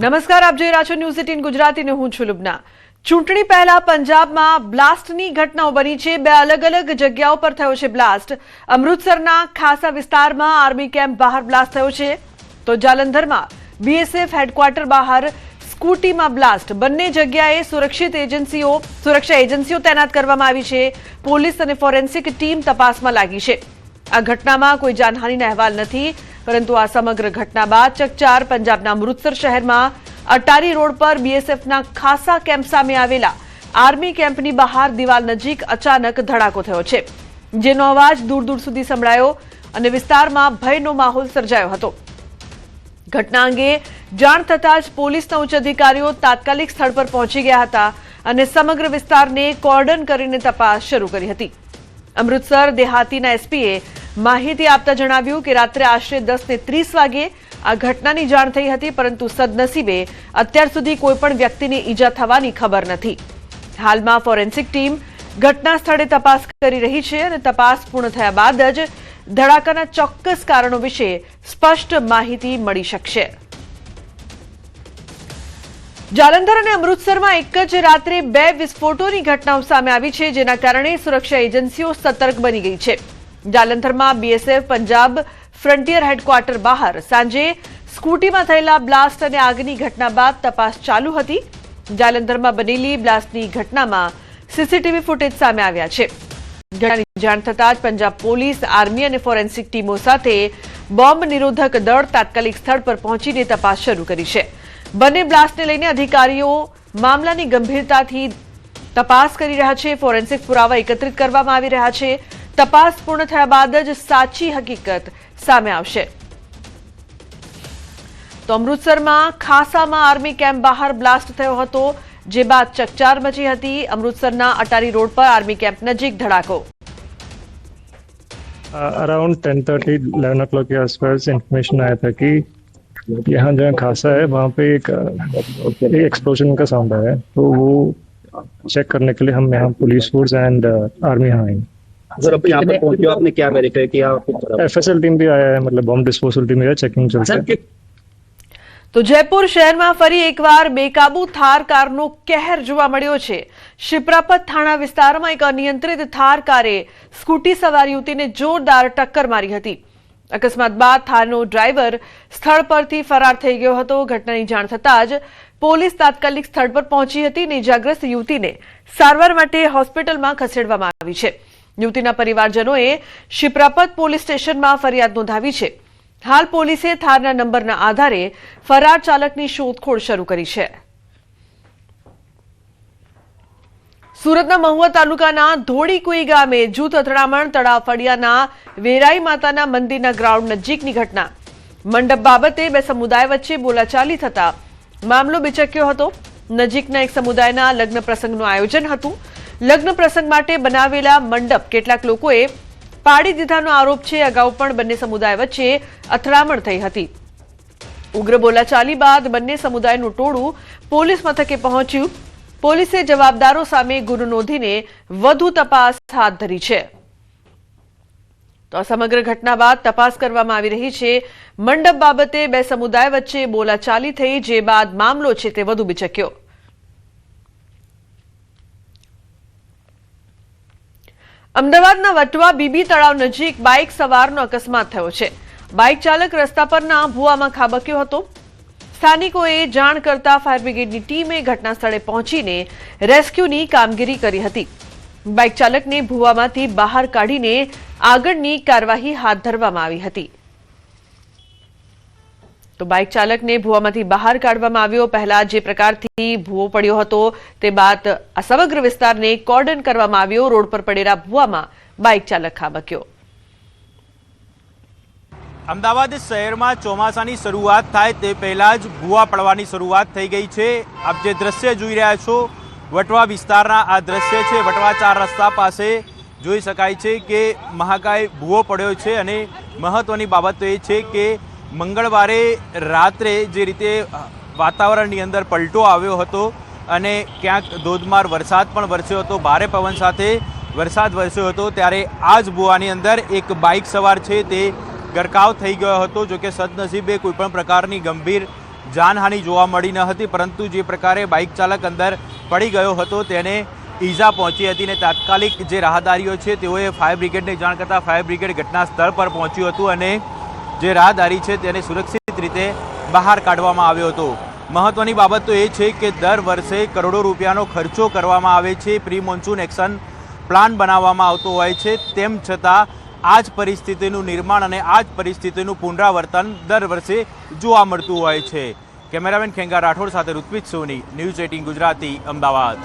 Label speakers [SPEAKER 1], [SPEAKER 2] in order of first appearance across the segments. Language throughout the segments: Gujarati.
[SPEAKER 1] નમસ્કાર, આપ જોઈ રહ્યા છો ન્યૂઝ 18 ગુજરાતી ને હું છું લુબના। ચૂંટણી પહેલા પંજાબમાં બ્લાસ્ટની ઘટનાઓ બની છે। બે અલગ અલગ જગ્યાઓ પર થયો છે બ્લાસ્ટ। અમૃતસરના ખાસા વિસ્તારમાં આર્મી કેમ્પ બહાર બ્લાસ્ટ થયો છે, તો જાલંધરમાં બીએસએફ હેડક્વાર્ટર બહાર સ્કૂટીમાં બ્લાસ્ટ। બંને જગ્યાએ સુરક્ષા એજન્સીઓ તૈનાત કરવામાં આવી છે। પોલીસ અને ફોરેન્સિક ટીમ તપાસમાં લાગી છે। આ ઘટનામાં કોઈ જાનહાનિના અહેવાલ નથી, પરંતુ આ સમગ્ર ઘટના બાદ ચકચાર પંજાબના અમૃતસર શહેરમાં અટારી રોડ પર બીએસએફના ખાસા કેમ્પ સામે આવેલા આર્મી કેમ્પની બહાર દિવાલ નજીક અચાનક ધડાકો થયો છે, જેનો અવાજ દૂર દૂર સુધી સંભળાયો અને વિસ્તારમાં ભયનો માહોલ સર્જાયો હતો। ઘટના અંગે જાણ થતાં જ પોલીસના ઉચ્ચ અધિકારીઓ તાત્કાલિક સ્થળ પર પહોંચી ગયા હતા અને સમગ્ર વિસ્તારને કોર્ડન કરીને તપાસ શરૂ કરી હતી। અમૃતસર દેહાતીના એસપીએ માહિતી આપતા જણાવ્યું કે રાત્રે આશરે 10:30 વાગે આ ઘટનાની જાણ થઈ હતી, પરંતુ સદનસીબે અત્યાર સુધી કોઈપણ વ્યક્તિને ઈજા થવાની ખબર નથી। હાલમાં ફોરેન્સિક ટીમ ઘટના સ્થળે તપાસ કરી રહી છે અને તપાસ પૂર્ણ થયા બાદ જ ધડાકાના ચોક્કસ કારણો વિશે સ્પષ્ટ માહિતી મળી શકશે। જાલંધર અને અમૃતસરમાં એક જ રાત્રે 2 વિસ્ફોટોની ઘટનાઓ સામે આવી છે, જેના કારણે સુરક્ષા એજન્સીઓ સતર્ક બની ગઈ છે। જાલંધરમાં બીએસએફ પંજાબ ફ્રન્ટિયર હેડક્વાર્ટર બહાર સાંજે સ્કૂટીમાં થયેલા બ્લાસ્ટ અને આગની ઘટના બાદ તપાસ ચાલુ હતી। જાલંધરમાં બનેલી બ્લાસ્ટની ઘટનામાં સીસીટીવી ફૂટેજ સામે આવ્યા છે। ઘટનાની જાણ થતાં જ પંજાબ પોલીસ, આર્મી અને ફોરેન્સિક ટીમો સાથે બોમ્બ નિરોધક દળ તાત્કાલિક સ્થળ પર પહોંચીને તપાસ શરૂ કરી છે। બંને બ્લાસ્ટને લઈને અધિકારીઓ મામલાની ગંભીરતાથી તપાસ કરી રહ્યા છે। ફોરેન્સિક પુરાવા એકત્રિત કરવામાં આવી રહ્યા છે। તપાસ પૂર્ણ થયા બાદ જ સાચી હકીકત સામે આવશે। તો અમૃતસરમાં ખાસામાં આર્મી કેમ્પ બહાર બ્લાસ્ટ થયો હતો, જે બાદ ચકચાર મચી હતી। અમૃતસરના અટારી રોડ પર આર્મી કેમ્પ નજીક धड़ाको।
[SPEAKER 2] अराउंड 10:30 11 o'clock के आसपास इंफॉर्मेशन आया था कि यहाँ जहाँ खासा है वहाँ पे एक एक्सप्लोजन का साउंड आया है, तो वो चेक करने के लिए हम यहाँ पुलिस फोर्स एंड आर्मी यहाँ आई।
[SPEAKER 3] सर, अब यहाँ पर पहुंचे आपने क्या वेरीफाई किया?
[SPEAKER 2] एफएसएल टीम भी आया है, मतलब बॉम्ब डिस्पोजल टीम है, चेकिंग चलती है।
[SPEAKER 1] તો જયપુર શહેરમાં ફરી એકવાર બેકાબુ થાર કારનો કહેર જોવા મળ્યો છે। શિપ્રાપત થાણા વિસ્તારમાં એક અનિયંત્રિત થાર કારે સ્કૂટી સવાર યુવતીને જોરદાર ટક્કર મારી હતી। અકસ્માત બાદ થારનો ડ્રાઈવર સ્થળ પરથી ફરાર થઈ ગયો હતો। ઘટનાની જાણ થતાં જ પોલીસ તાત્કાલિક સ્થળ પર પહોંચી હતી અને ઇજાગ્રસ્ત યુવતીને સારવાર માટે હોસ્પિટલમાં ખસેડવામાં આવી છે। યુવતીના પરિવારજનોએ શિપ્રાપત પોલીસ સ્ટેશનમાં ફરિયાદ નોંધાવી છે। હાલ પોલીસે થારના નંબરના આધારે ફરાર ચાલકની શોધખોળ શરૂ કરી છે। સુરતના મહુવા તાલુકાના ધોળીકુઈ ગામે જૂથ અથડામણ, તળાવ ફળિયાના વેરાઈ માતાના મંદિરના ગ્રાઉન્ડ નજીકની ઘટના। મંડપ બાબતે બે સમુદાય વચ્ચે બોલાચાલી થતા મામલો બિચક્યો હતો। નજીકના એક સમુદાયના લગ્ન પ્રસંગનું આયોજન હતું। લગ્ન પ્રસંગ માટે બનાવેલા મંડપ કેટલાક લોકોએ પાડી દીધાનો આરોપ છે। અગાઉ પણ બંને સમુદાય વચ્ચે અથડામણ થઈ હતી। ઉગ્ર બોલાચાલી બાદ બંને સમુદાયનું ટોળું પોલીસ મથકે પહોંચ્યું। પોલીસે જવાબદારો સામે ગુનો નોંધીને વધુ તપાસ હાથ ધરી છે। તો આ સમગ્ર ઘટના બાદ તપાસ કરવામાં આવી રહી છે। મંડપ બાબતે બે સમુદાય વચ્ચે બોલાચાલી થઈ, જે બાદ મામલો છે તે વધુ બિચક્યો। અમદાવાદના વટવા બીબી તળાવ નજીક બાઇક સવારનો અકસ્માત થયો છે। બાઇક ચાલક રસ્તા પરના ભૂવામાં ખાબક્યો હતો। સ્થાનિકોએ જાણ કરતા ફાયર બ્રિગેડની ટીમે ઘટના સ્થળે પહોંચીને રેસ્ક્યુની કામગીરી કરી હતી। બાઇક ચાલકને ભૂવામાંથી બહાર કાઢીને આગળની કાર્યવાહી હાથ ધરવામાં આવી હતી। તો બાઇક ચાલકને ભૂવામાંથી બહાર કાઢવામાં આવ્યો। પહેલા જે પ્રકારથી ભૂવો પડ્યો હતો તે બાદ આ સમગ્ર વિસ્તારને કોર્ડન કરવામાં આવ્યો। રોડ પર પડેલા ભૂવામાં બાઇક ચાલક ખાબક્યો।
[SPEAKER 4] અમદાવાદ શહેરમાં ચોમાસાની શરૂઆત થાય તે પહેલાં જ ભૂવા પડવાની શરૂઆત થઈ ગઈ છે। આપ જે દ્રશ્ય જોઈ રહ્યા છો વટવા વિસ્તારના આ દ્રશ્ય છે। વટવા 4 રસ્તા પાસે જોઈ શકાય છે કે મહાકાય ભૂવો પડ્યો છે અને મહત્વની બાબત એ છે કે મંગળવારે રાત્રે જે રીતે વાતાવરણની અંદર પલટો આવ્યો હતો અને ક્યાંક ધોધમાર વરસાદ પણ વરસ્યો હતો, ભારે પવન સાથે વરસાદ વરસ્યો હતો, ત્યારે આ જ ભૂવાની અંદર એક બાઇક સવાર છે તે ગરકાવ થઈ ગયો હતો। જો કે સદનસીબે કોઈપણ પ્રકારની ગંભીર જાનહાનિ જોવા મળી ન હતી, પરંતુ જે પ્રકારે બાઇક ચાલક અંદર પડી ગયો હતો તેને ઈજા પહોંચી હતી અને તાત્કાલિક જે રાહદારીઓ છે તેઓએ ફાયર બ્રિગેડને જાણ કરતાં ફાયર બ્રિગેડ ઘટના સ્થળ પર પહોંચ્યું હતું અને જે રાહદારી છે તેને સુરક્ષિત રીતે બહાર કાઢવામાં આવ્યો હતો. મહત્વની બાબત તો એ છે કે દર વર્ષે કરોડો રૂપિયાનો ખર્ચો કરવામાં આવે છે, પ્રી મોન્સૂન એક્શન પ્લાન બનાવવામાં આવતો હોય છે, તેમ છતાં આ જ પરિસ્થિતિનું નિર્માણ અને આ જ પરિસ્થિતિનું પુનરાવર્તન દર વર્ષે જોવા મળતું હોય છે. કેમેરામેન ખેંગા રાઠોડ સાથે ઋત્વિજ સોની, ન્યૂઝ 18 ગુજરાતી, અમદાવાદ.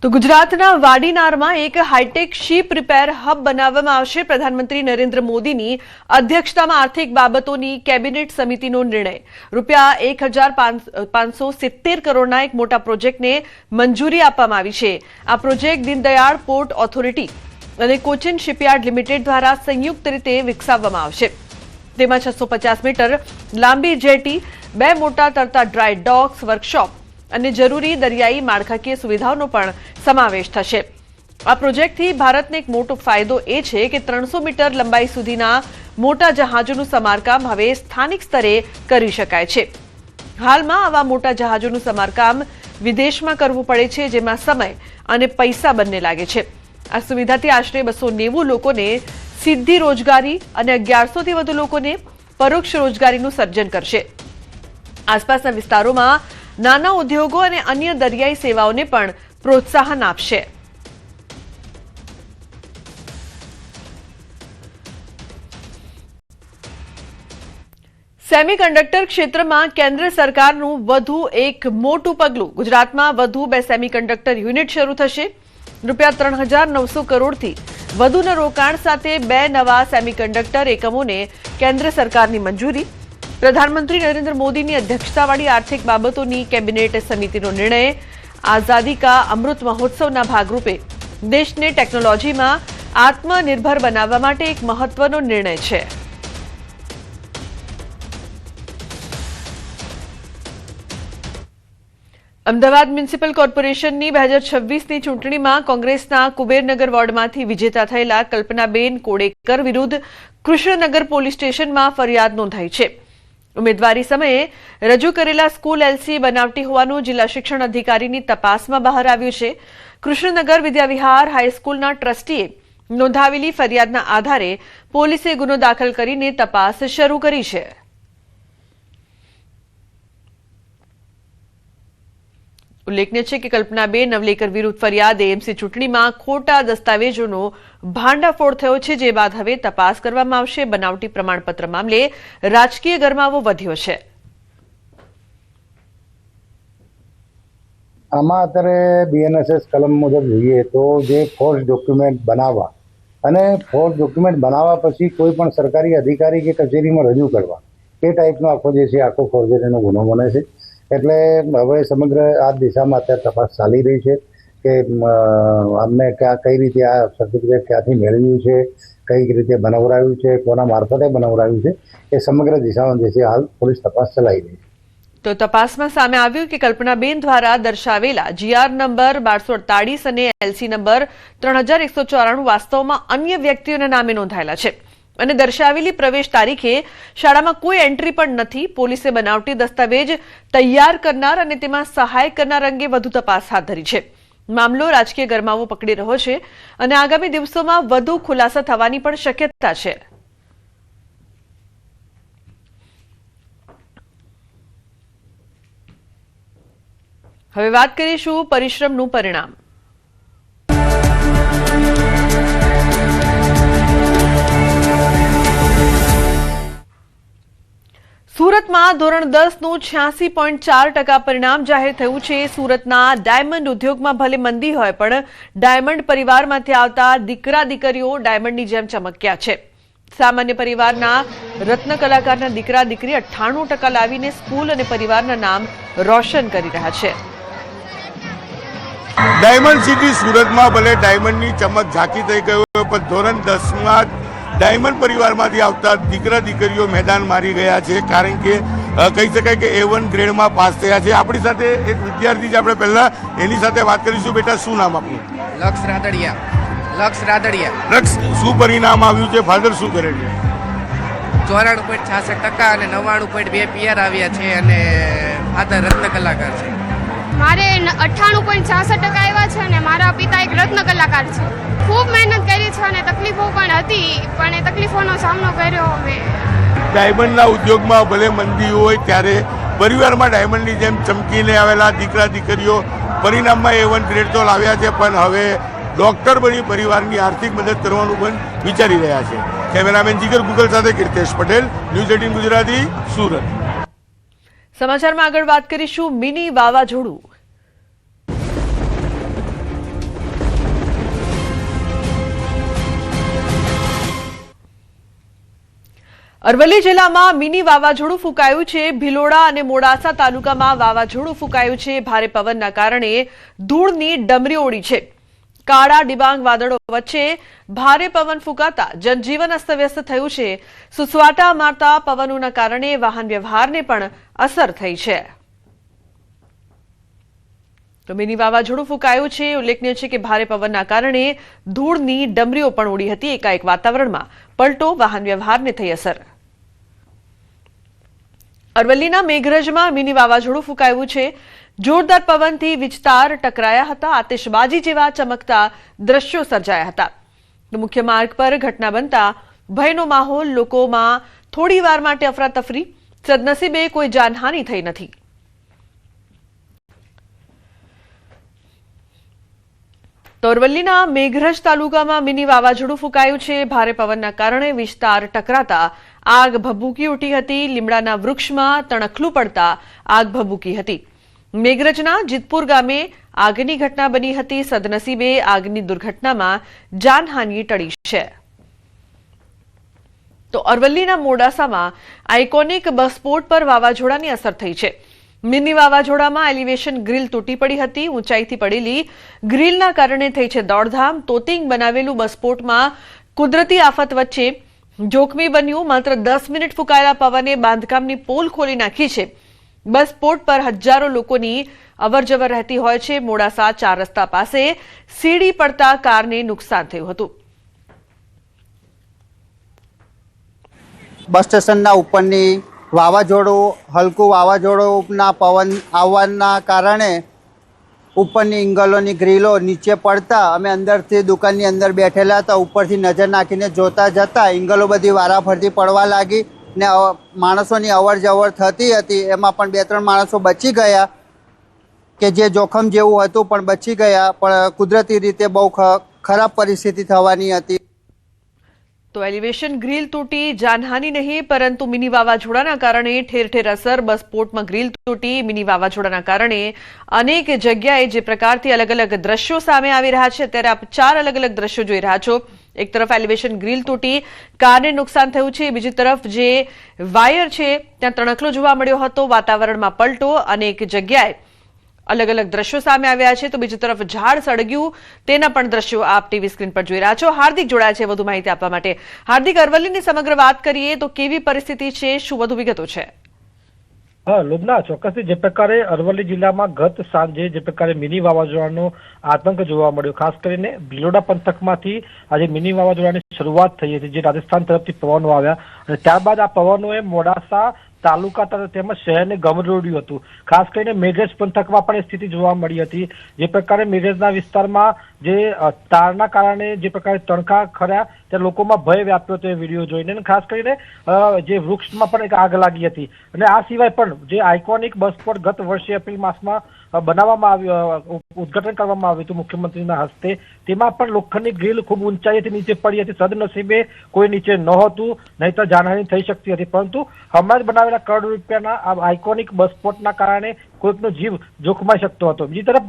[SPEAKER 1] તો ગુજરાતના વાડીનારમાં એક હાઈટેક શીપ રિપેર હબ બનાવવામાં આવશે. પ્રધાનમંત્રી નરેન્દ્ર મોદીની અધ્યક્ષતામાં આર્થિક બાબતોની કેબિનેટ સમિતિનો નિર્ણય. રૂપિયા 1,570 કરોડના એક મોટા પ્રોજેક્ટને મંજૂરી આપવામાં આવી છે. આ પ્રોજેક્ટ દીનદયાળ પોર્ટ ઓથોરિટી અને કોચિન શિપયાર્ડ લિમિટેડ દ્વારા સંયુક્ત રીતે વિકસાવવામાં આવશે. તેમાં 650 મીટર લાંબી જેટી, 2 મોટા તરતા ડ્રાય ડોક્સ, વર્કશોપ અને જરૂરી દરિયાઈ માળખાકીય સુવિધાઓનો પણ સમાવેશ થશે. આ પ્રોજેક્ટથી ભારતને એક મોટો ફાયદો એ છે કે 300 મીટર લંબાઈ સુધીના મોટા જહાજોનું સમારકામ હવે સ્થાનિક સ્તરે કરી શકાય છે. હાલમાં આવા મોટા જહાજોનું સમારકામ વિદેશમાં કરવું પડે છે, જેમાં સમય અને પૈસા બંને લાગે છે. આ સુવિધાથી આશરે 290 લોકોને સીધી રોજગારી અને 1100થી વધુ લોકોને પરોક્ષ રોજગારીનું સર્જન કરશે. આસપાસના વિસ્તારોમાં નાના ઉદ્યોગો અને અન્ય દરિયાઈ સેવાઓને પણ પ્રોત્સાહન આપશે. સેમિકન્ડક્ટર ક્ષેત્રમાં કેન્દ્ર સરકારનું વધુ એક મોટું પગલું. ગુજરાતમાં વધુ 2 સેમિકન્ડક્ટર યુનિટ શરૂ થશે. રૂપિયા 3,900 કરોડથી વધુના રોકાણ સાથે 2 નવા સેમિકન્ડક્ટર એકમોને કેન્દ્ર સરકારની મંજૂરી. પ્રધાનમંત્રી નરેન્દ્ર મોદીની અધ્યક્ષતાવાળી આર્થિક બાબતોની કેબિનેટ સમિતિનો નિર્ણય. આઝાદી કા અમૃત મહોત્સવના ભાગરૂપે દેશને ટેકનોલોજીમાં આત્મનિર્ભર બનાવવા માટે એક મહત્વનો નિર્ણય છે. અમદાવાદ મ્યુનિસિપલ કોર્પોરેશનની 2026ની ચૂંટણીમાં કોંગ્રેસના કુબેરનગર વોર્ડમાંથી વિજેતા થયેલા કલ્પનાબેન કોડેકર વિરુદ્ધ કૃષ્ણનગર પોલીસ સ્ટેશનમાં ફરિયાદ નોંધાઈ છે. ઉમેદવારી સમયે રજૂ કરેલા સ્કૂલ એલસી બનાવટી હોવાનું જિલ્લા શિક્ષણ અધિકારીની તપાસમાં બહાર આવ્યું છે. કૃષ્ણનગર વિદ્યાવિહાર હાઈસ્કૂલના ટ્રસ્ટીએ નોંધાવેલી ફરિયાદના આધારે પોલીસે ગુનો દાખલ કરીને તપાસ શરૂ કરી છે. ઉલ્લેખનીય છે કે કલ્પનાબેન નવલેકર વિરુદ્ધ ફરિયાદ એએમસી ચૂંટણીમાં ખોટા દસ્તાવેજોનો ભાંડાફોડ થયો છે, જે બાદ હવે તપાસ કરવામાં આવશે. બનાવટી પ્રમાણપત્ર મામલે રાજકીય ગરમાવો વધ્યો છે.
[SPEAKER 5] આમાં અત્યારે બીએનએસએસ કલમ મુજબ જોઈએ તો જે ફોર્સ ડોક્યુમેન્ટ બનાવવા અને ફોર્સ ડોક્યુમેન્ટ બનાવવા પછી કોઈ પણ સરકારી અધિકારી કે કચેરીમાં રજૂ કરવા, એ ટાઈપનો આખો જે છે આખો ફોર્જરીનો ગુનો બને છે. એટલે હવે સમગ્ર આ દિશામાં અત્યારે તપાસ ચાલી રહી છે કે અમને કઈ રીતે આ સર્ટિફિકેટ ક્યાંથી મેળવ્યું છે, કઈ રીતે બનાવરાયું છે, કોના મારફતે બનાવરાયું છે, એ સમગ્ર દિશામાં જે છે હાલ પોલીસ તપાસ ચલાવી રહી છે.
[SPEAKER 1] તો તપાસમાં સામે આવ્યું કે કલ્પનાબેન દ્વારા દર્શાવેલા જીઆર નંબર 1248 અને એલસી નંબર 3194 વાસ્તવમાં અન્ય વ્યક્તિઓના નામે નોંધાયેલા છે અને દર્શાવેલી પ્રવેશ તારીખે શાળામાં કોઈ એન્ટ્રી પણ નથી. પોલીસે બનાવટી દસ્તાવેજ તૈયાર કરનાર અને તેમાં સહાય કરનાર અંગે વધુ તપાસ હાથ ધરી છે. મામલો રાજકીય ગરમાવો પકડી રહ્યો છે અને આગામી દિવસોમાં વધુ ખુલાસા થવાની પણ શક્યતા છે. હવે વાત કરીશું પરિશ્રમનું પરિણામ. સુરતમાં ધોરણ 10નું 86.4% પરિણામ જાહેર થયું છે. સુરતના ડાયમંડ ઉદ્યોગમાં ભલે મંદી હોય પણ ડાયમંડ પરિવારમાંથી આવતા દીકરા દીકરીઓ ડાયમંડની જેમ ચમક્યા છે. સામાન્ય પરિવારના રત્ન કલાકારના દીકરા દીકરી 98% લાવીને સ્કૂલ અને પરિવારના નામ રોશન કરી રહ્યા છે.
[SPEAKER 6] ડાયમંડ સિટી સુરતમાં ભલે ડાયમંડની ચમક ઝાંકી થઈ ગયો પણ ધોરણ 10માં ડાયમંડ પરિવારમાંથી આવતા દીકરા દીકરીઓ મેદાન મારી ગયા છે. કારણ કે કહી શકાય કે A1 ગ્રેડમાં પાસ થયા છે. આપણી સાથે એક વિદ્યાર્થી છે, આપણે પહેલા એની સાથે વાત કરીશું. બેટા, શું નામ આપનું?
[SPEAKER 7] લક્ષ રાદડિયા.
[SPEAKER 6] લક્ષ, શું પરિણામ આવ્યું છે? ફાધર શું કરે છે?
[SPEAKER 7] 94.66% અને 99.2 PR આવ્યા છે અને ફાધર રત્ન કલાકાર છે.
[SPEAKER 8] મારે 98.66% આવ્યા છે અને મારા પિતા એક રત્ન કલાકાર છે. ખૂબ મહેનત કરી છે અને તકલીફો પણ હતી, પણ એ તકલીફોનો સામનો કર્યો અમે.
[SPEAKER 6] ડાયમંડના ઉદ્યોગમાં ભલે મંદી હોય ત્યારે પરિવારમાં ડાયમંડની જેમ ચમકીને આવેલા દીકરા દીકરીઓ પરિણામમાં A1 ગ્રેડ તો લાવ્યા છે, પણ હવે ડોક્ટર બની પરિવારની આર્થિક મદદ કરવાનું પણ વિચારી રહ્યા છે. કેમેરામેન જીગર ગુગલ સાથે કીર્તેશ પટેલ, ન્યૂઝ 18 ગુજરાતી, સુરત.
[SPEAKER 1] સમાચારમાં આગળ વાત કરીશું મિની વાવાઝોડું. અરવલ્લી જિલ્લામાં મિની વાવાઝોડું ફૂંકાયું છે. ભિલોડા અને મોડાસા તાલુકામાં વાવાઝોડું ફૂંકાયું છે. ભારે પવનના કારણે ધૂળની ડમરીઓ ઉડી છે. કાળા ડિબાંગ વાદળો વચ્ચે ભારે પવન ફૂંકાતા જનજીવન અસ્તવ્યસ્ત થયું છે. સુસવાટા મારતા પવનોના કારણે વાહન વ્યવહારને પણ અસર થઈ છે. તો મિની વાવાઝોડું ફૂંકાયું છે. ઉલ્લેખનીય છે કે ભારે પવનના કારણે ધૂળની ડમરીઓ પણ ઉડી હતી. એકાએક વાતાવરણમાં પલટો, વાહન વ્યવહારને થઈ અસર. અરવલ્લીના મેઘરજમાં મિની વાવાઝોડું ફૂંકાયું છે. જોરદાર પવનથી વીજતાર ટકરાયા હતા. આતિશબાજી જેવા ચમકતા દ્રશ્યો સર્જાયા હતા. મુખ્ય માર્ગ પર ઘટના બનતા ભયનો માહોલ. લોકોમાં થોડી વાર માટે અફરાતફરી. સદનસીબે કોઈ જાનહાનિ થઈ નથી. તો અરવલ્લીના મેઘરજ તાલુકામાં મિની વાવાઝોડું ફૂંકાયું છે. ભારે પવનના કારણે વિસ્તાર ટકરાતા આગ ભભૂકી ઉઠી હતી. લીમડાના વૃક્ષમાં તણખલું પડતા આગ ભભૂકી હતી. મેઘરજના જીતપુર ગામે આગની ઘટના બની હતી. સદનસીબે આગની દુર્ઘટનામાં જાનહાનિ ટળી છે. તો અરવલ્લીના મોડાસામાં આઇકોનિક બસપોર્ટ પર વાવાઝોડાની અસર થઈ છે. મિની વાવાઝોડામાં એલિવેશન ગ્રીલ તૂટી પડી હતી. ઊંચાઈથી પડેલી ગ્રીલના કારણે થઈ છે દોડધામ. તોતિંગ બનાવેલું બસપોર્ટમાં કુદરતી આફત વચ્ચે જોખમી બન્યું. માત્ર 10 મિનિટ ફૂંકાયેલા પવને બાંધકામની પોલ ખોલી નાખી છે. બસપોર્ટ પર હજારો લોકોની અવરજવર રહેતી હોય છે. મોડાસા 4 રસ્તા પાસે સીડી પડતા કારને નુકસાન થયું હતું.
[SPEAKER 9] બસ સ્ટેશનના ઉપરની વાવાઝોડું, હલકું વાવાઝોડુંના પવન આવવાના કારણે ઉપરની ઇંગલોની ગ્રીલો નીચે પડતા અમે અંદરથી દુકાનની અંદર બેઠેલા હતા. ઉપરથી નજર નાખીને જોતા જતા ઇંગલો બધી વારાફરતી પડવા લાગી ને માણસોની અવર જવર થતી હતી. એમાં પણ 2-3 માણસો બચી ગયા કે જે જોખમ જેવું હતું પણ બચી ગયા. પણ કુદરતી રીતે બહુ ખરાબ પરિસ્થિતિ થવાની હતી.
[SPEAKER 1] તો એલિવેશન ગ્રીલ તૂટી, જાનહાનિ નહીં, પરંતુ મિની વાવાઝોડાના કારણે ઠેર ઠેર અસર. બસપોર્ટમાં ગ્રીલ તૂટી. મિની વાવાઝોડાના કારણે અનેક જગ્યાએ જે પ્રકારથી અલગ અલગ દ્રશ્યો સામે આવી રહ્યા છે, ત્યારે આપ 4 અલગ અલગ દ્રશ્યો જોઈ રહ્યા છો. એક તરફ એલિવેશન ગ્રીલ તૂટી, કારને નુકસાન થયું છે. બીજી તરફ જે વાયર છે ત્યાં તણખલો જોવા મળ્યો હતો. વાતાવરણમાં પલટો. અનેક જગ્યાએ અલગ અલગ દ્રશ્યો સામે આવ્યા છે. તો બીજી તરફ ઝાડ સળગ્યું, તેના પણ દ્રશ્યો આપ ટીવી સ્ક્રીન પર જોઈ રહ્યા છો. હાર્દિક જોડાયા છે વધુ માહિતી આપવા માટે. હાર્દિક, અરવલ્લીની સમગ્ર વાત કરીએ તો કેવી પરિસ્થિતિ છે, શું વધુ વિગતો છે?
[SPEAKER 10] હા લુબના, ચોક્કસથી જે પ્રકારે અરવલ્લી જિલ્લામાં ગત સાંજે જે પ્રકારે મિની વાવાઝોડાનો આતંક જોવા મળ્યો, ખાસ કરીને ભિલોડા પંથકમાંથી આજે મિની વાવાઝોડાની શરૂઆત થઈ હતી, જે રાજસ્થાન તરફથી પવનો આવ્યા અને ત્યારબાદ આ પવનોએ મોડાસા તાલુકા તેમજ શહેરને ગમરોડ્યું હતું. ખાસ કરીને મેઘરજ પંથકમાં પણ સ્થિતિ જોવા મળી હતી. જે પ્રકારે મેઘરજના વિસ્તારમાં જે તારના કારણે જે પ્રકારે તણખા ખર્યા ત્યારે લોકોમાં ભય વ્યાપ્યો હતો એ વિડીયો જોઈને. અને ખાસ કરીને જે વૃક્ષમાં પણ એક આગ લાગી હતી. અને આ સિવાય પણ જે આઇકોનિક બસપોર્ટ ગત વર્ષે એપ્રિલ માસમાં બનાવવામાં આવ્યું, ઉદઘાટન કરવામાં આવ્યું હતું મુખ્યમંત્રીના હસ્તે, તેમાં પણ લોખંડની ગ્રીલ ખૂબ ઊંચાઈથી નીચે પડી હતી. સદનસીબે કોઈ નીચે નહોતું, નહીંતર જાનહાનિ થઈ શકતી હતી. પરંતુ હમણાં જ બનાવેલા કરોડ રૂપિયાના આ આઇકોનિક બસપોર્ટના કારણે કોઈકનો જીવ જોખમાઈ શકતો હતો. બીજી તરફ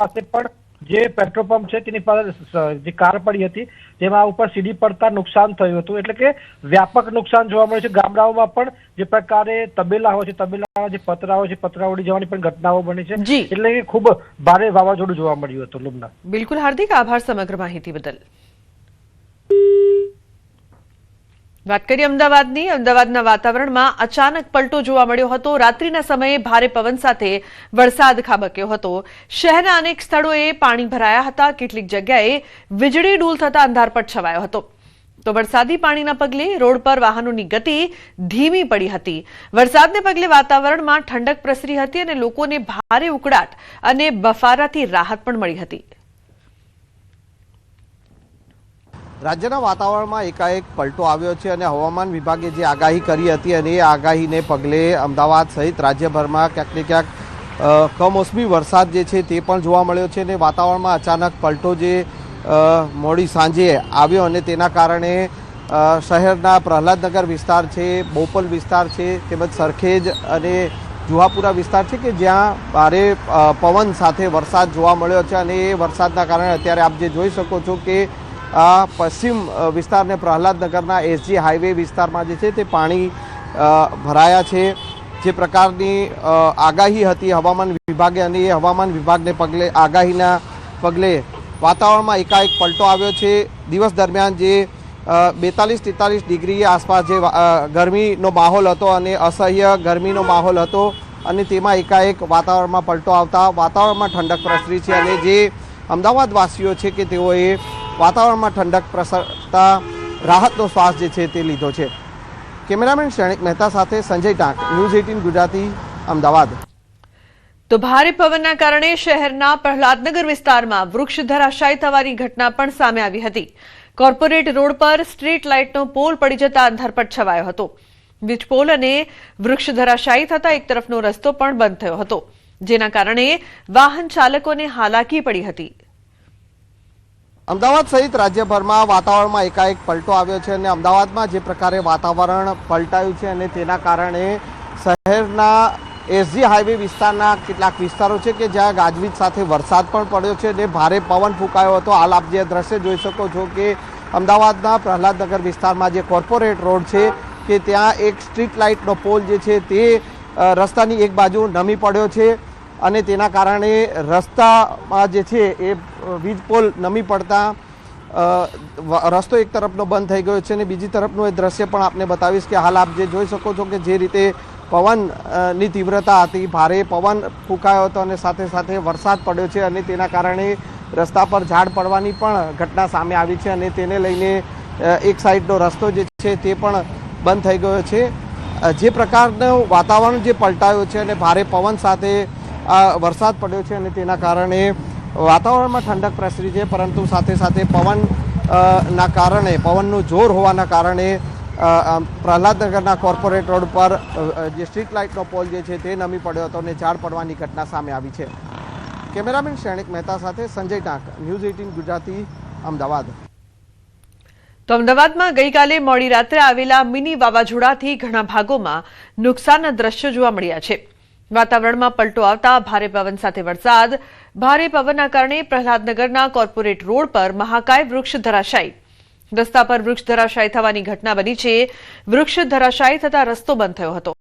[SPEAKER 10] પાસે પણ જે પેટ્રોલ પંપ છે તેની પાસે જે કાર પડી હતી તેમાં ઉપર સીડી પડતા નુકસાન થયું હતું. એટલે કે વ્યાપક નુકસાન જોવા મળે છે. ગામડાઓમાં પણ જે પ્રકારે તબેલા હોય છે, તબેલાના જે પતરા હોય છે, પતરા ઉડી જવાની પણ ઘટનાઓ બની છે. એટલે કે ખૂબ ભારે વાવાઝોડું જોવા મળ્યું હતું. લુબના,
[SPEAKER 1] બિલકુલ હાર્દિક, આભાર સમગ્ર માહિતી બદલ. વાત કરીએ અમદાવાદની. અમદાવાદના વાતાવરણમાં અચાનક પલટો જોવા મળ્યો હતો. રાત્રિના સમયે ભારે પવન સાથે વરસાદ ખાબક્યો હતો. શહેરના અનેક સ્થળોએ પાણી ભરાયા હતા. કેટલીક જગ્યાએ વીજળી ડૂલ થતા અંધારપટ છવાયો હતો. તો વરસાદી પાણીના પગલે રોડ પર વાહનોની ગતિ ધીમી પડી હતી. વરસાદને પગલે વાતાવરણમાં ઠંડક પ્રસરી હતી અને લોકોને ભારે ઉકળાટ અને બફારાથી રાહત પણ મળી હતી.
[SPEAKER 11] રાજ્યના વાતાવરણમાં એકાએક પલટો આવ્યો છે અને હવામાન વિભાગે જે આગાહી કરી હતી અને એ આગાહીને પગલે અમદાવાદ સહિત રાજ્યભરમાં ક્યાંક ને ક્યાંક કમોસમી વરસાદ જે છે તે પણ જોવા મળ્યો છે અને વાતાવરણમાં અચાનક પલટો જે મોડી સાંજે આવ્યો અને તેના કારણે શહેરના પ્રહલાદનગર વિસ્તાર છે, બોપલ વિસ્તાર છે, તેમજ સરખેજ અને જુહાપુરા વિસ્તાર છે કે જ્યાં ભારે પવન સાથે વરસાદ જોવા મળ્યો છે અને એ વરસાદના કારણે અત્યારે આપ જે જોઈ શકો છો કે આ પશ્ચિમ વિસ્તારને પ્રહલાદનગરના એસજી હાઈવે વિસ્તારમાં જે છે તે પાણી ભરાયા છે. જે પ્રકારની આગાહી હતી હવામાન વિભાગે અને એ હવામાન વિભાગને પગલે આગાહીના પગલે વાતાવરણમાં એકાએક પલટો આવ્યો છે. દિવસ દરમિયાન જે 42-43 ડિગ્રી આસપાસ જે ગરમીનો માહોલ હતો અને અસહ્ય ગરમીનો માહોલ હતો અને તેમાં એકાએક વાતાવરણમાં પલટો આવતા વાતાવરણમાં ઠંડક પ્રસરી છે અને જે અમદાવાદવાસીઓ છે કે તેઓએ વાતાવરણમાં ઠંડક પ્રસરતા રાહતનો શ્વાસ જે છે તે લીધો છે. કેમેરામેન શ્રેણિક મહેતા સાથે સંજય ટાંક, ન્યૂઝ 18 ગુજરાતી, અમદાવાદ.
[SPEAKER 1] તો ભારે પવનના કારણે શહેરના પ્રહલાદનગર વિસ્તારમાં વૃક્ષ ધરાશાયી થવાની ઘટના પણ સામે આવી હતી. કોર્પોરેટ રોડ પર સ્ટ્રીટ લાઇટનો પોલ પડી જતા અંધારપટ છવાયો હતો. વીજ પોલ અને વૃક્ષ ધરાશાયી થતા એક તરફનો રસ્તો પણ બંધ થયો હતો, જેના કારણે વાહન ચાલકોને હાલાકી પડી હતી.
[SPEAKER 11] અમદાવાદ સહિત રાજ્યભરમાં વાતાવરણમાં એકાએક પલટો આવ્યો છે અને અમદાવાદમાં જે પ્રકારે વાતાવરણ પલટાયું છે અને તેના કારણે શહેરના એસજી હાઈવે વિસ્તારના કેટલાક વિસ્તારો છે કે જ્યાં ગાજવીજ સાથે વરસાદ પણ પડ્યો છે અને ભારે પવન ફૂંકાયો હતો. હાલ આપ જે દ્રશ્ય જોઈ શકો છો કે અમદાવાદના પ્રહલાદનગર વિસ્તારમાં જે કોર્પોરેટ રોડ છે કે ત્યાં એક સ્ટ્રીટ લાઇટનો પોલ જે છે તે રસ્તાની એક બાજુ નમી પડ્યો છે અને તેના કારણે રસ્તામાં જે છે એ વીજ પોલ નમી પડતા રસ્તો એક તરફનો બંધ થઈ ગયો છે અને બીજી તરફનું એ દ્રશ્ય પણ આપને બતાવીશ કે હાલ આપ જે જોઈ શકો છો કે જે રીતે પવનની તીવ્રતા હતી, ભારે પવન ફૂંકાયો હતો અને સાથે સાથે વરસાદ પડ્યો છે અને તેના કારણે રસ્તા પર ઝાડ પડવાની પણ ઘટના સામે આવી છે અને તેને લઈને એક સાઈડનો રસ્તો જે છે તે પણ બંધ થઈ ગયો છે. જે પ્રકારનું વાતાવરણ જે પલટાયું છે અને ભારે પવન સાથે વરસાદ પડ્યો છે અને તેના કારણે વાતાવરણમાં ઠંડક પ્રસરી છે, પરંતુ સાથે સાથે પવનના કારણે પવનનું જોર હોવાના કારણે પ્રહલાદનગરના કોર્પોરેટ રોડ પર જે સ્ટ્રીટ લાઇટનો પોલ જે છે તે નમી પડ્યો હતો અને ઝાડ પડવાની ઘટના સામે આવી છે. કેમેરામેન શ્રેણિક મહેતા સાથે સંજય ટાંક, ન્યૂઝ 18 ગુજરાતી, અમદાવાદ.
[SPEAKER 1] તો અમદાવાદમાં ગઈકાલે મોડી રાત્રે આવેલા મિની વાવાઝોડાથી ઘણા ભાગોમાં નુકસાનના દ્રશ્યો જોવા મળ્યા છે. વાતાવરણમાં પલટો આવતા ભારે પવન સાથે વરસાદ. ભારે પવનના કારણે પ્રહલાદનગરના કોર્પોરેટ રોડ પર મહાકાય વૃક્ષ ધરાશાયી. રસ્તા પર વૃક્ષ ધરાશાયી થવાની ઘટના બની છે. વૃક્ષ ધરાશાયી થતા રસ્તો બંધ થયો હતો.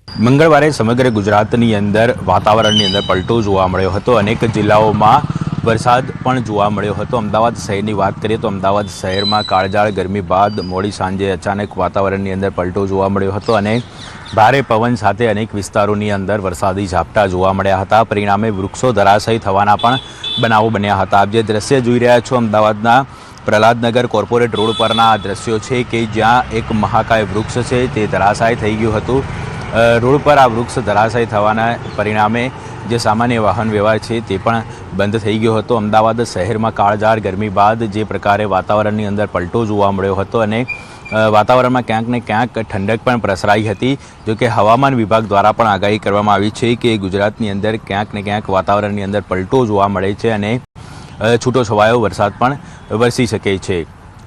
[SPEAKER 4] મંગળવારે સમગ્ર ગુજરાતની અંદર વાતાવરણની અંદર પલટો જોવા મળ્યો હતો. અનેક જિલ્લાઓમાં વરસાદ પણ જોવા મળ્યો હતો. અમદાવાદ શહેરની વાત કરીએ તો અમદાવાદ શહેરમાં કાળઝાળ ગરમી બાદ મોડી સાંજે અચાનક વાતાવરણની અંદર પલટો જોવા મળ્યો હતો અને ભારે પવન સાથે અનેક વિસ્તારોની અંદર વરસાદી ઝાપટા જોવા મળ્યા હતા. પરિણામે વૃક્ષો ધરાશાયી થવાના પણ બનાવો બન્યા હતા. આપ જે દ્રશ્ય જોઈ રહ્યા છો અમદાવાદના પ્રહલાદનગર કોર્પોરેટ રોડ પરના આ દ્રશ્યો છે કે જ્યાં એક મહાકાય વૃક્ષ છે તે ધરાશાયી થઈ ગયું હતું. રોડ પર આ વૃક્ષ ધરાશાયી થવાના પરિણામે જે સામાન્ય વાહન વ્યવહાર છે તે પણ બંધ થઈ ગયો હતો. અમદાવાદ શહેરમાં કાળઝાળ ગરમી બાદ જે પ્રકારે વાતાવરણની અંદર પલટો જોવા મળ્યો હતો અને વાતાવરણમાં ક્યાંક ને ક્યાંક ઠંડક પણ પ્રસરાઈ હતી. જોકે હવામાન વિભાગ દ્વારા પણ આગાહી કરવામાં આવી છે કે ગુજરાતની અંદર ક્યાંક ને ક્યાંક વાતાવરણની અંદર પલટો જોવા મળે છે અને છૂટો છવાયો વરસાદ પણ વરસી શકે છે.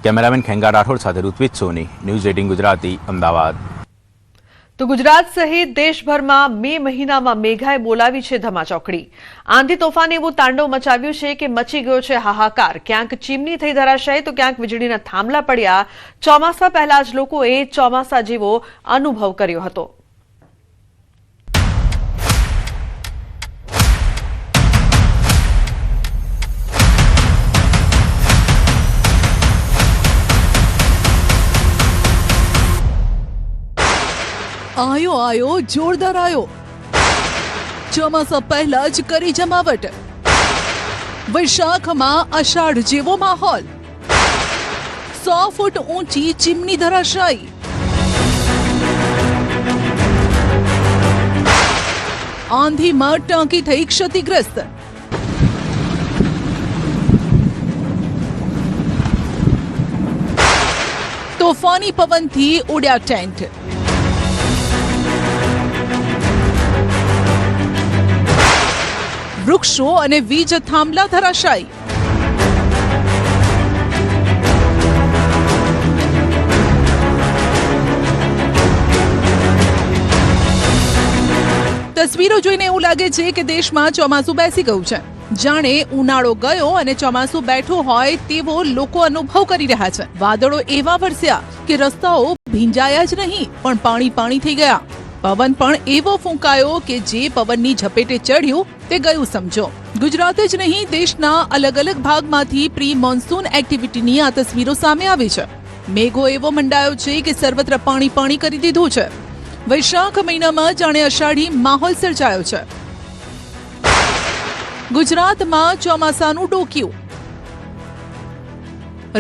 [SPEAKER 4] કેમેરામેન ખેંગા રાઠોડ સાથે ઋત્વિજ સોની, ન્યૂઝ 18 ગુજરાતી, અમદાવાદ.
[SPEAKER 1] તો ગુજરાત સહિત દેશભરમાં મે મહિનામાં મેઘાએ બોલાવી છે ધમાચોકડી. આંધી તોફાને એવું તાંડવ મચાવ્યું છે કે મચી ગયો છે હાહાકાર. ક્યાંક ચીમની થઈ ધરાશાયી તો ક્યાંક વીજળીના થાંભલા પડ્યા. ચોમાસા પહેલા જ લોકોએ ચોમાસા જેવો અનુભવ કર્યો હતો.
[SPEAKER 12] આયો જોરદાર આયો. ચોમાસા પહેલા જ કરી જમાવટ. વૈશાખમાં અષાઢ જેવો માહોલ, 100 ફૂટ ઊંચી ચીમની ધરાશાયી, આંધીમાં ટાંકી થઈ ક્ષતિગ્રસ્ત, તોફાની પવનથી ઉડ્યા ટેન્ટ, વૃક્ષો અને વીજ થાંભલા ધરાશાયી, તસવીરો જોઈને એવું લાગે છે કે દેશમાં ચોમાસું બેસી ગયું છે. જાણે ઉનાળો ગયો અને ચોમાસું બેઠું હોય તેવો લોકો અનુભવ કરી રહ્યા છે. વાદળો એવા વરસ્યા કે રસ્તાઓ ભીંજાયા જ નહીં પણ પાણી પાણી થઈ ગયા. પવન પણ એવો ફૂંકાયો કે જે પવનની ઝપેટે ચડ્યું તે ગયું સમજો. ગુજરાત જ નહીં, દેશના અલગ અલગ ભાગમાંથી પ્રી મોન્સૂન એક્ટિવિટીની આ તસવીરો સામે આવી છે. મેઘો એવો મંડાયો છે કે સર્વત્ર પાણી પાણી કરી દીધું છે. વૈશાખ મહિનામાં જાણે અષાઢી માહોલ સર્જાયો છે. ગુજરાતમાં ચોમાસાનું ડોકિયું.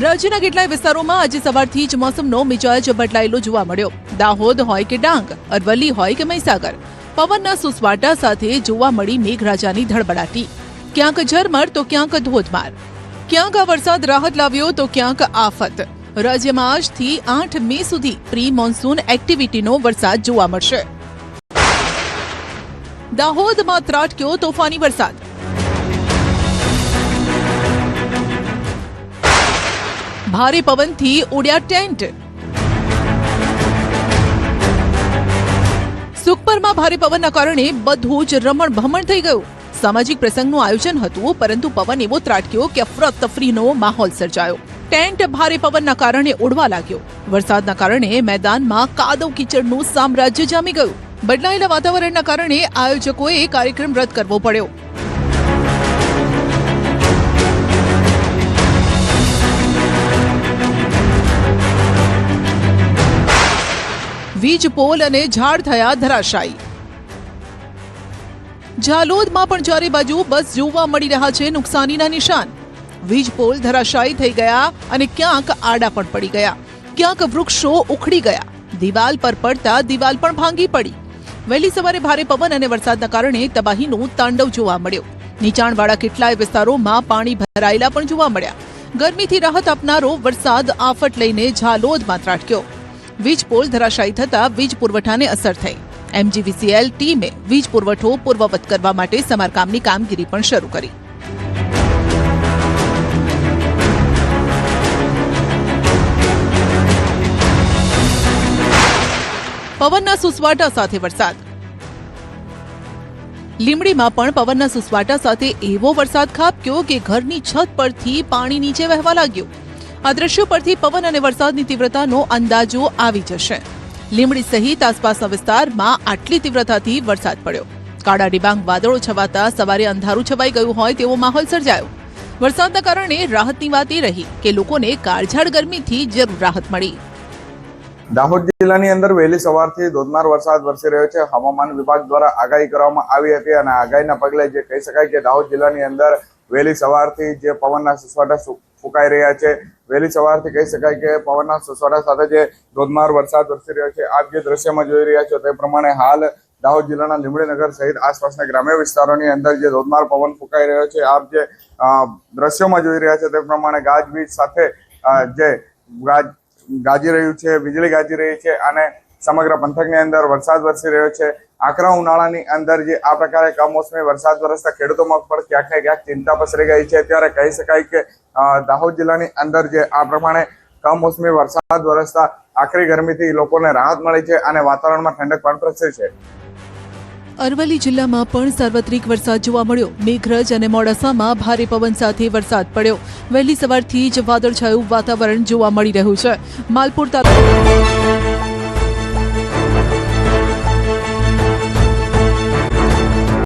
[SPEAKER 12] રાજ્યના કેટલાય વિસ્તારોમાં આજે સવારથી જ મોસમનો મિજાજ બદલાયેલો જોવા મળ્યો. દાહોદ હોય કે ડાંગ, અરવલ્લી હોય કે મહીસાગર, પવનના સુસવાટા સાથે જોવા મળી મેઘરાજાની ધડબડાટી. ક્યાંક ઝરમર તો ક્યાંક ધોધમાર. ક્યાંક આ વરસાદ રાહત લાવ્યો તો ક્યાંક આફત. રાજ્યમાં આજથી 8 મે સુધી પ્રી મોન્સૂન એક્ટિવિટીનો વરસાદ જોવા મળશે. દાહોદમાં ત્રાટક્યો તોફાની વરસાદ. ભારે પવનથી ઉડ્યા ટેન્ટ. સુખપરમાં ભારે પવનના કારણે બધું જ રમણ ભમણ થઈ ગયું. સામાજિક પ્રસંગનું આયોજન હતું પરંતુ પવન એવો ત્રાટક્યો કે અફરાતફરીનો માહોલ સર્જાયો. ટેન્ટ ભારે પવનના કારણે ઉડવા લાગ્યો. વરસાદના કારણે મેદાનમાં કાદવ કીચડનું સામ્રાજ્ય જામી ગયું. બદલાયેલા વાતાવરણના કારણે આયોજકોએ કાર્યક્રમ રદ કરવો પડ્યો. વીજ પોલ અને ઝાડ થયા ધરાશાયી. ઝાલોદમાં પણ ચારે બાજુ બસ જોવા મળી રહ્યા છે નુકસાનીના નિશાન. વીજ પોલ ધરાશાયી થઈ ગયા અને ક્યાંક આડા પણ પડી ગયા. ક્યાંક વૃક્ષો ઉખડી ગયા. દિવાલ પર પડતા દિવાલ પણ ભાંગી પડી. વહેલી સવારે ભારે પવન અને વરસાદના કારણે તબાહીનું તાંડવ જોવા મળ્યું. નીચાણવાળા કેટલાય વિસ્તારોમાં પાણી ભરાયેલા પણ જોવા મળ્યા. ગરમીથી રાહત આપનારો વરસાદ આફત લઈને ઝાલોદમાં ત્રાટક્યો. વીજ પોલ ધરાશાયી થતા વીજ પુરવઠાને અસર થઈ. MGVCL ટીમે વીજ પુરવઠો પૂર્વવત કરવા માટે સમારકામની કામગીરી પણ શરૂ કરી. પવનના સુસવાટા સાથે વરસાદ. લીંબડીમાં પણ પવનના સુસવાટા સાથે એવો વરસાદ ખાબક્યો કે ઘરની છત પરથી પાણી નીચે વહેવા લાગ્યું. આ દ્રશ્યો પરથી પવન અને વરસાદની તીવ્રતાનો અંદાજો આવી જશે. લીંબડી સહિત આસપાસના વિસ્તારમાં આટલી તીવ્રતાથી વરસાદ પડ્યો. કાળા ડિબાંગ વાદળો છવાતા સવારે અંધારું છવાઈ ગયું હોય તેવો માહોલ સર્જાયો. વરસાદના કારણે રાહતની વાત એ રહી કે લોકોને કાળઝાળ ગરમીથી જરૂર રાહત મળી.
[SPEAKER 13] દાહોદ જિલ્લાની અંદર વહેલી સવારથી ધોધમાર વરસાદ વરસી રહ્યો છે. હવામાન વિભાગ દ્વારા આગાહી કરવામાં આવી હતી અને આગાહીના પગલે જે કહી શકાય કે દાહોદ જિલ્લાની અંદર વહેલી સવારથી જે પવનના સુસવાટા ફૂંકાઈ રહ્યા છે. વહેલી સવારથી કહી શકાય કે પવનના સુસવાટા સાથે જે ધોધમાર વરસાદ વરસી રહ્યો છે. આપ જે દ્રશ્યમાં જોઈ રહ્યા છો તે પ્રમાણે હાલ દાહોદ જિલ્લાના લીંબડીનગર સહિત આસપાસના ગ્રામ્ય વિસ્તારોની અંદર જે ધોધમાર પવન ફૂંકાઈ રહ્યો છે. આપ જે દ્રશ્યોમાં જોઈ રહ્યા છો તે પ્રમાણે ગાજવીજ સાથે જે ગાજી રહ્યું છે, વીજળી ગાજી રહી છે અને સમગ્ર પંથકની અંદર વરસાદ વરસી રહ્યો છે. આકરા ઉનાળાની અંદર જે આ પ્રકારે કમોસમી વરસાદ વરસતા ખેડૂતોમાં પણ ક્યાંક ને ક્યાંક ચિંતા પસરી ગઈ છે. ત્યારે કહી શકાય કે દાહોદ જિલ્લાની અંદર જે આ પ્રમાણે કમોસમી વરસાદ વરસતા આકરી ગરમીથી લોકોને રાહત મળી છે અને વાતાવરણમાં ઠંડક પણ પ્રસરી છે.
[SPEAKER 12] અરવલ્લી જિલ્લામાં પણ સાર્વત્રિક વરસાદ જોવા મળ્યો. મેઘરજ અને મોડાસામાં ભારે પવન સાથે વરસાદ પડ્યો. વહેલી સવારથી જ વાદળછાયું વાતાવરણ જોવા મળી રહ્યું છે. માલપુર તાલુકા